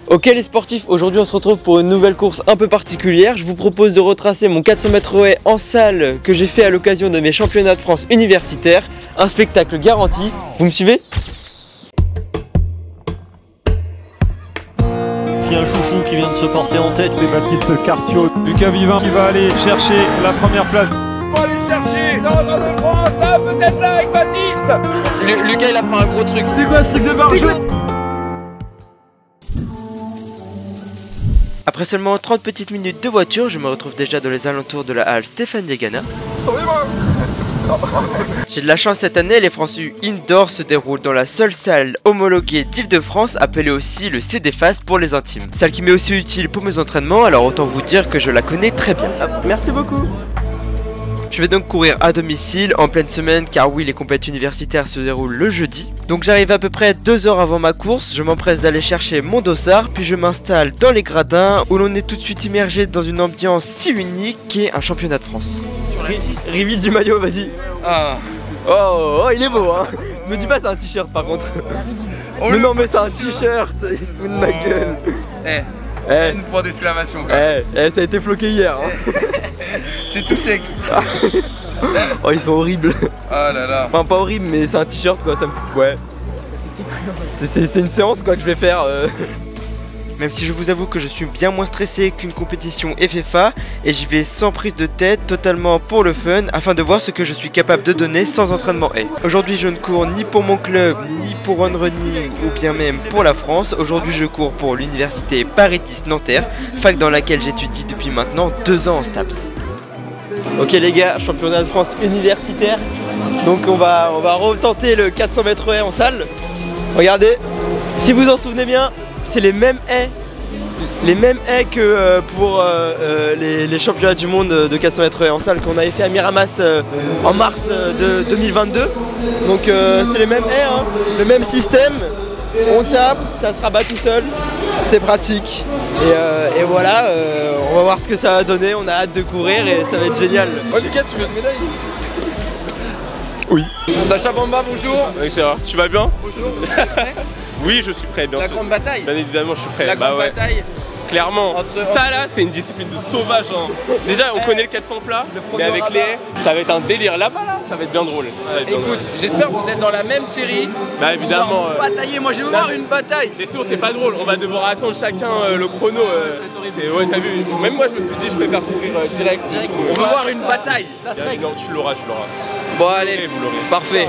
Ok les sportifs, aujourd'hui on se retrouve pour une nouvelle course un peu particulière. Je vous propose de retracer mon 400 mètres haies en salle que j'ai fait à l'occasion de mes championnats de France universitaires. Un spectacle garanti, vous me suivez? Si un chouchou qui vient de se porter en tête, c'est Baptiste Cartiot, Lucas Vivin qui va aller chercher la première place. On va aller chercher dans le de France, là, peut-être là avec Baptiste. Lucas il a pris un gros truc. C'est quoi ce truc de barjot? Après seulement 30 petites minutes de voiture, je me retrouve déjà dans les alentours de la halle Stéphane Diagana. J'ai de la chance cette année, les Français Indoor se déroulent dans la seule salle homologuée d'Île-de-France, appelée aussi le CDFAS pour les intimes. Salle qui m'est aussi utile pour mes entraînements, alors autant vous dire que je la connais très bien. Merci beaucoup. Je vais donc courir à domicile en pleine semaine car oui, les compétitions universitaires se déroulent le jeudi. Donc j'arrive à peu près 2 heures avant ma course, je m'empresse d'aller chercher mon dossard, puis je m'installe dans les gradins où l'on est tout de suite immergé dans une ambiance si unique qu'est un championnat de France. Reveal du maillot, vas-y. Ah. Oh, il est beau hein. Me dis pas c'est un t-shirt par contre. Mais non mais c'est un t-shirt, il se fout de ma gueule. Une point d'exclamation quand même. Ça a été floqué hier hein. C'est tout sec. Oh ils sont horribles. Oh là là. Enfin pas horrible mais c'est un t-shirt quoi, ça me... Ouais. C'est une séance quoi que je vais faire. Même si je vous avoue que je suis bien moins stressé qu'une compétition FFA et j'y vais sans prise de tête, totalement pour le fun, afin de voir ce que je suis capable de donner sans entraînement. Aujourd'hui je ne cours ni pour mon club, ni pour Run Running ou bien même pour la France. Aujourd'hui je cours pour l'université Paris X Nanterre, fac dans laquelle j'étudie depuis maintenant 2 ans en STAPS. Ok les gars, championnat de France universitaire. Donc on va retenter le 400 mètres haies en salle. Regardez, si vous en souvenez bien, c'est les mêmes haies que pour les championnats du monde de 400 mètres haies en salle qu'on avait fait à Miramas en mars de 2022. Donc c'est les mêmes haies, hein, le même système, on tape, ça se rabat tout seul, c'est pratique. Et voilà, on va voir ce que ça va donner, on a hâte de courir et ça va être génial. Oh Lucas, tu veux une médaille? Oui. Sacha Bamba, bonjour. Oui, c'est vrai. Tu vas bien? Bonjour. Oui, je suis prêt, bien La sûr. grande bataille. Bien évidemment, je suis prêt. La grande bataille. Clairement. Ça là, c'est une discipline de sauvage. Hein. Déjà, on connaît le 400 plat, mais avec les haies, ça va être un délire. Là-bas, là, ça va être bien drôle. Écoute, j'espère que vous êtes dans la même série. Bah évidemment. Batailler, moi je veux voir une bataille. Mais sinon, c'est pas drôle. On va devoir attendre chacun le chrono. Ouais, t'as vu. Même moi, je me suis dit, je préfère courir direct. On veut voir une bataille. Non, tu l'auras. Bon, allez, vous l'aurez. parfait.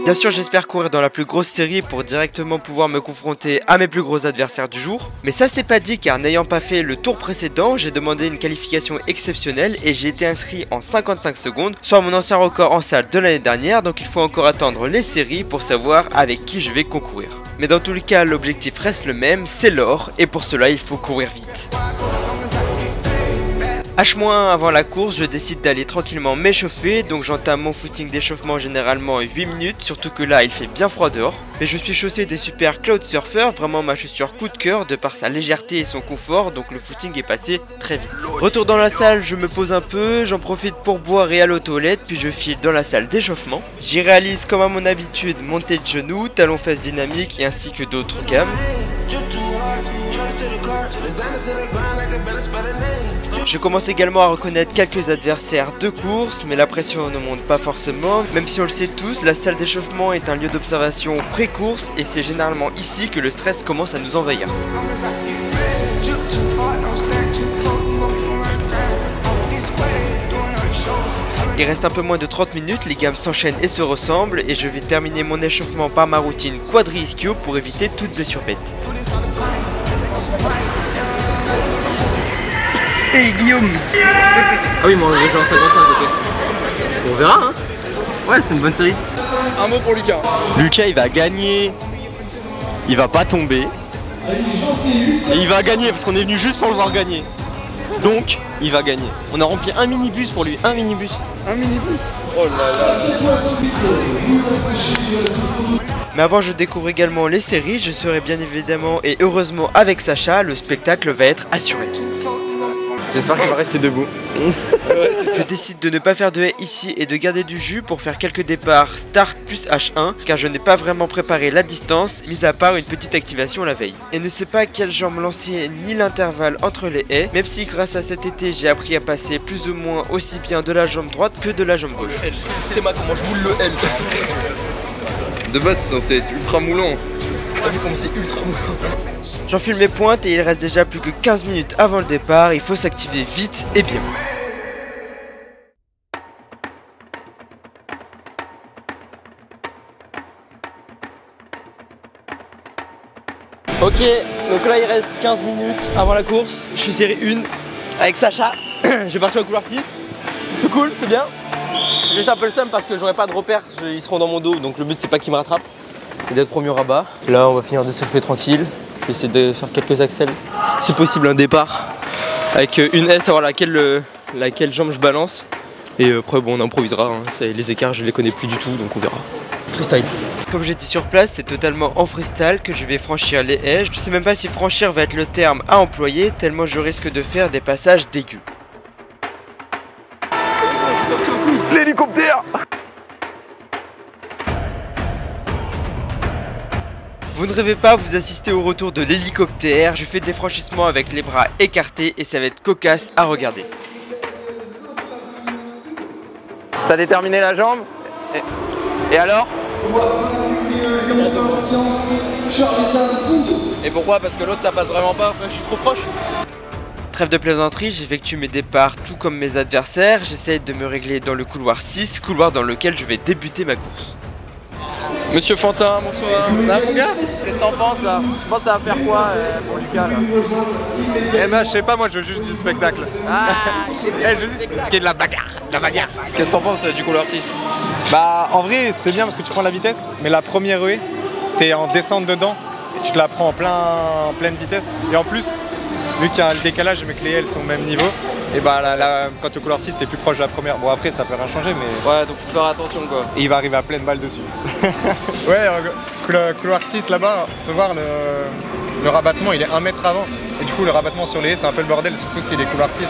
Bien sûr j'espère courir dans la plus grosse série pour directement pouvoir me confronter à mes plus gros adversaires du jour. Mais ça c'est pas dit car n'ayant pas fait le tour précédent, j'ai demandé une qualification exceptionnelle et j'ai été inscrit en 55 secondes, soit mon ancien record en salle de l'année dernière, donc il faut encore attendre les séries pour savoir avec qui je vais concourir. Mais dans tous les cas l'objectif reste le même, c'est l'or et pour cela il faut courir vite. H- avant la course, je décide d'aller tranquillement m'échauffer, donc j'entame mon footing d'échauffement généralement en 8 minutes, surtout que là il fait bien froid dehors. Mais je suis chaussé des super Cloud Surfer, vraiment ma chaussure coup de cœur de par sa légèreté et son confort, donc le footing est passé très vite. Retour dans la salle, je me pose un peu, j'en profite pour boire et aller aux toilettes, puis je file dans la salle d'échauffement. J'y réalise comme à mon habitude montée de genoux, talons fesses dynamiques et ainsi que d'autres gammes. Je commence également à reconnaître quelques adversaires de course, mais la pression ne monte pas forcément. Même si on le sait tous, la salle d'échauffement est un lieu d'observation pré-course et c'est généralement ici que le stress commence à nous envahir. Il reste un peu moins de 30 minutes, les gammes s'enchaînent et se ressemblent et je vais terminer mon échauffement par ma routine quadri-ischio pour éviter toute blessure bête. Hey Guillaume. Ah oui, moi j'ai en 55 ok. On verra hein. Ouais c'est une bonne série. Un mot pour Lucas. Lucas il va gagner. Il va pas tomber. Et il va gagner parce qu'on est venu juste pour le voir gagner. Donc il va gagner. On a rempli un minibus pour lui, un minibus. Un minibus. Oh là là. Mais avant je découvre également les séries, je serai bien évidemment et heureusement avec Sacha, le spectacle va être assuré. J'espère qu'il va rester debout. Ouais, je décide de ne pas faire de haie ici et de garder du jus pour faire quelques départs start plus H1 car je n'ai pas vraiment préparé la distance, mis à part une petite activation la veille. Et ne sais pas quelle jambe lancer ni l'intervalle entre les haies, même si grâce à cet été j'ai appris à passer plus ou moins aussi bien de la jambe droite que de la jambe gauche. C'est ma comment je moule le L. De base c'est censé être ultra moulant. T'as vu comment c'est ultra moulant. J'enfile mes pointes et il reste déjà plus que 15 minutes avant le départ, il faut s'activer vite et bien. Ok, donc là il reste 15 minutes avant la course, je suis série 1 avec Sacha, je vais partir au couloir 6, c'est cool, c'est bien. Juste un peu le seum parce que j'aurai pas de repères, ils seront dans mon dos, donc le but c'est pas qu'ils me rattrapent et d'être premier au rabat. Là on va finir de s'échauffer tranquille. Je vais essayer de faire quelques accels, si possible un départ avec une S, savoir laquelle jambe je balance. Et après bon on improvisera, hein. Les écarts je les connais plus du tout donc on verra. Freestyle. Comme j'étais sur place, c'est totalement en freestyle que je vais franchir les haies. Je sais même pas si franchir va être le terme à employer tellement je risque de faire des passages dégueux. L'hélicoptère! Vous ne rêvez pas, vous assistez au retour de l'hélicoptère. Je fais des franchissements avec les bras écartés et ça va être cocasse à regarder. T'as déterminé la jambe? Et alors? Et pourquoi? Parce que l'autre ça passe vraiment pas? Je suis trop proche. Trêve de plaisanterie, j'effectue mes départs tout comme mes adversaires. J'essaie de me régler dans le couloir 6, couloir dans lequel je vais débuter ma course. Monsieur Fantin, bonsoir. Ça va mon gars? Qu'est-ce que t'en penses là? Je pense que ça va faire quoi pour Lucas là? Eh ben je sais pas, moi je veux juste du spectacle. Ah, c'est bien. Je veux juste qu'il y ait de la bagarre. Qu'est-ce que t'en penses du couloir 6? Bah en vrai c'est bien parce que tu prends la vitesse, mais la première haie, t'es en descente dedans et tu te la prends en pleine vitesse. Et en plus, vu qu'il y a le décalage mais que les ailes sont au même niveau, et bah quand tu es au couloir 6 t'es plus proche de la première. Bon après ça peut rien changer mais... Ouais donc faut faire attention quoi. Et il va arriver à pleine balle dessus. Ouais, couloir 6 là-bas, tu peux voir le rabattement il est 1 mètre avant. Et du coup le rabattement sur les haies c'est un peu le bordel, surtout s'il est couloir 6.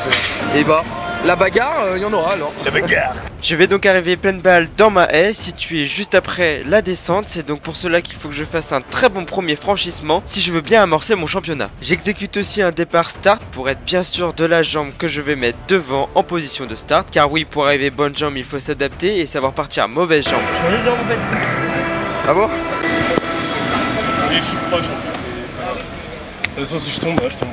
Et bah la bagarre, il y en aura alors. La bagarre. Je vais donc arriver pleine balle dans ma haie, située juste après la descente. C'est donc pour cela qu'il faut que je fasse un très bon premier franchissement si je veux bien amorcer mon championnat. J'exécute aussi un départ start pour être bien sûr de la jambe que je vais mettre devant en position de start. Car oui, pour arriver bonne jambe, il faut s'adapter et savoir partir mauvaise jambe. Changer de jambe en fait. Ah bon? Oui, je suis proche en plus. De toute façon, si je tombe, je tombe.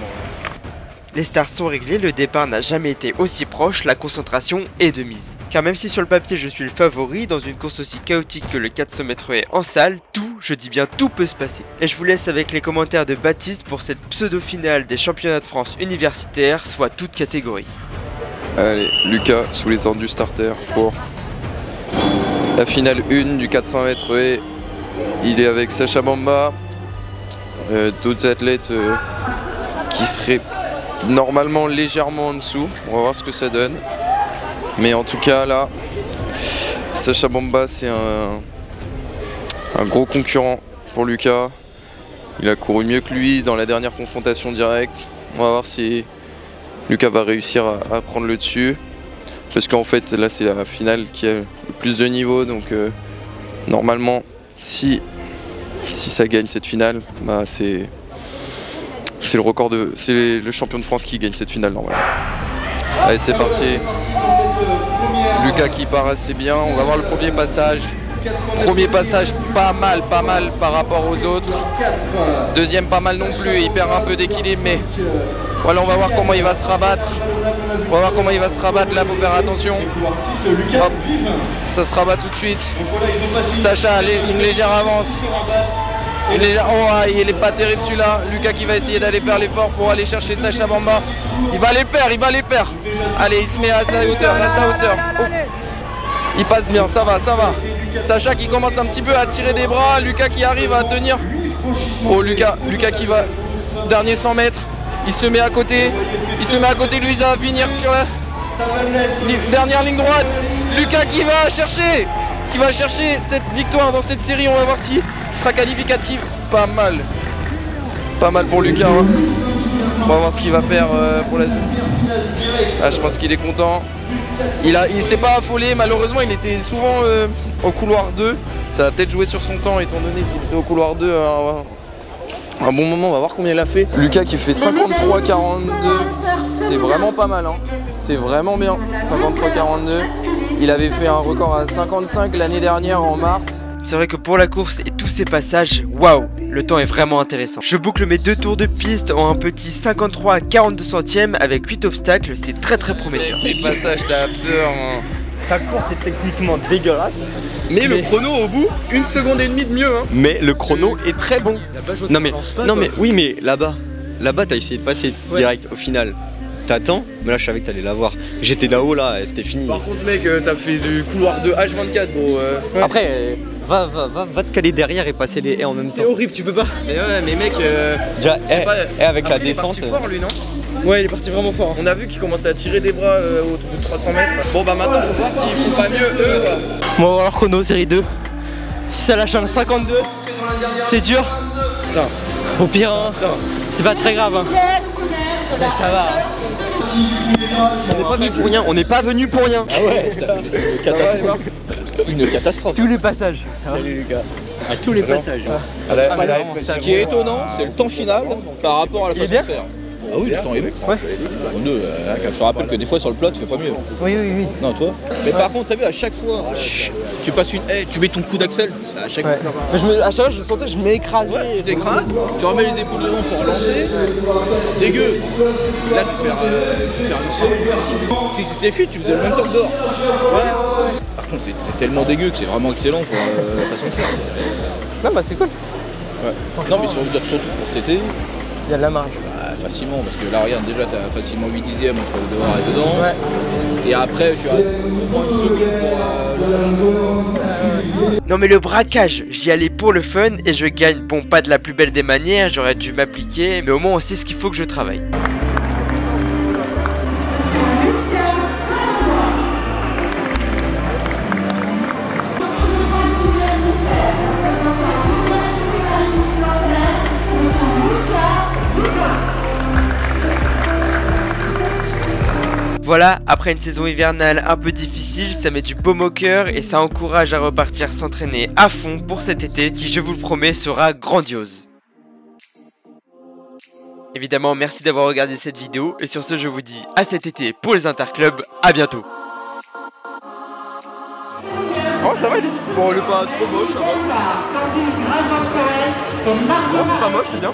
Les starts sont réglés, le départ n'a jamais été aussi proche, la concentration est de mise. Car même si sur le papier je suis le favori, dans une course aussi chaotique que le 400 mètres haies en salle, tout, je dis bien tout peut se passer. Et je vous laisse avec les commentaires de Baptiste pour cette pseudo-finale des championnats de France universitaires, soit toute catégorie. Allez, Lucas sous les ordres du starter pour la finale 1 du 400 mètres haies. Il est avec Sacha Bamba, d'autres athlètes qui seraient normalement légèrement en dessous. On va voir ce que ça donne. Mais en tout cas là, Sacha Bamba c'est un gros concurrent pour Lucas. Il a couru mieux que lui dans la dernière confrontation directe. On va voir si Lucas va réussir à prendre le dessus. Parce qu'en fait là c'est la finale qui a le plus de niveau. Donc normalement si ça gagne cette finale, bah c'est le record c'est le champion de France qui gagne cette finale normalement. Allez c'est parti. Lucas qui part assez bien. On va voir le premier passage. Premier passage pas mal par rapport aux autres. Deuxième pas mal non plus. Il perd un peu d'équilibre mais voilà, on va voir comment il va se rabattre. On va voir comment il va se rabattre. Là faut faire attention. Hop. Ça se rabat tout de suite. Sacha, une légère avance. Oh, il est pas terrible celui-là. Lucas qui va essayer d'aller faire l'effort pour aller chercher Sacha Bamba. Il va les perdre. Allez, il se met à sa hauteur, Oh. Il passe bien, ça va. Sacha qui commence un petit peu à tirer des bras. Lucas qui arrive à tenir. Oh, Lucas qui va. Dernier 100 mètres. Il se met à côté de lui, ça va finir sur la dernière ligne droite. Lucas qui va chercher cette victoire dans cette série. On va voir si sera qualificative. Pas mal pour Lucas. Hein. On va voir ce qu'il va faire pour la suite. Ah, je pense qu'il est content. Il s'est pas affolé, malheureusement il était souvent au couloir 2. Ça a peut-être joué sur son temps étant donné qu'il était au couloir 2 un bon moment. On va voir combien il a fait. Lucas qui fait 53,42. C'est vraiment pas mal, hein. C'est vraiment bien. 53,42. Il avait fait un record à 55 l'année dernière en mars. C'est vrai que pour la course et tous ces passages, waouh, le temps est vraiment intéressant. Je boucle mes 2 tours de piste en un petit 53 à 42 centièmes avec 8 obstacles, c'est très prometteur. Les passages, t'as peur, hein. Ta course est techniquement dégueulasse. Mais le chrono au bout, 1 seconde et demie de mieux, hein. Mais le chrono est très bon. Non mais oui, mais là-bas t'as essayé de passer direct au final. T'attends, mais là je savais que t'allais l'avoir. J'étais là-haut là, et c'était fini. Par contre mec, t'as fait du couloir de H24 gros. Après, va te caler derrière et passer les haies en même temps. C'est horrible, tu peux pas. Mais ouais, mais mec, déjà, avec la descente. Il est parti fort lui, non? Ouais, il est parti vraiment fort. On a vu qu'il commençait à tirer des bras au bout de 300 mètres. Bon bah maintenant on va voir s'ils font pas mieux eux. Bon, on va voir chrono série 2. Si ça lâche un 52, c'est dur. Putain. Au pire, hein, c'est pas très grave. Hein. Mais ça va. On n'est pas venu pour rien. On n'est pas venu pour rien. Ah ouais, catastrophe. Une catastrophe. Tous les passages. Salut Lucas. À tous les passages. Ce qui est étonnant, c'est le temps final par rapport à la façon de faire. Ah oui, le temps est bon. Ouais. Je te rappelle que des fois sur le plat, tu fais pas mieux. Oui. Non, toi. Mais par contre, t'as vu, à chaque fois, tu passes une haie, tu mets ton coup d'axel. À chaque fois. À chaque fois, je sentais que je m'écrasais. Ouais, tu t'écrases, tu remets les épaules devant pour relancer. C'est dégueu. Là, tu perds une seconde facile. Si c'était fit, tu faisais le même temps que dehors. Ouais. Par contre, c'est tellement dégueu que c'est vraiment excellent pour la façon de faire. Non, bah c'est cool. Ouais. Non, mais surtout pour cet été. Il y a de la marge. Facilement, parce que là regarde, déjà tu as facilement 8 dixièmes entre le dehors et dedans. Ouais. Et après tu as au moins une seconde pour le franchissement. Non mais le braquage, j'y allais pour le fun et je gagne. Bon, pas de la plus belle des manières, j'aurais dû m'appliquer, mais au moins on sait ce qu'il faut que je travaille. Voilà, après une saison hivernale un peu difficile, ça met du baume au cœur et ça encourage à repartir s'entraîner à fond pour cet été qui, je vous le promets, sera grandiose. Évidemment, merci d'avoir regardé cette vidéo et sur ce, je vous dis à cet été pour les interclubs, à bientôt. Oh, ça va, bon, il est pas trop moche, ça va. Non, c'est pas moche, c'est bien.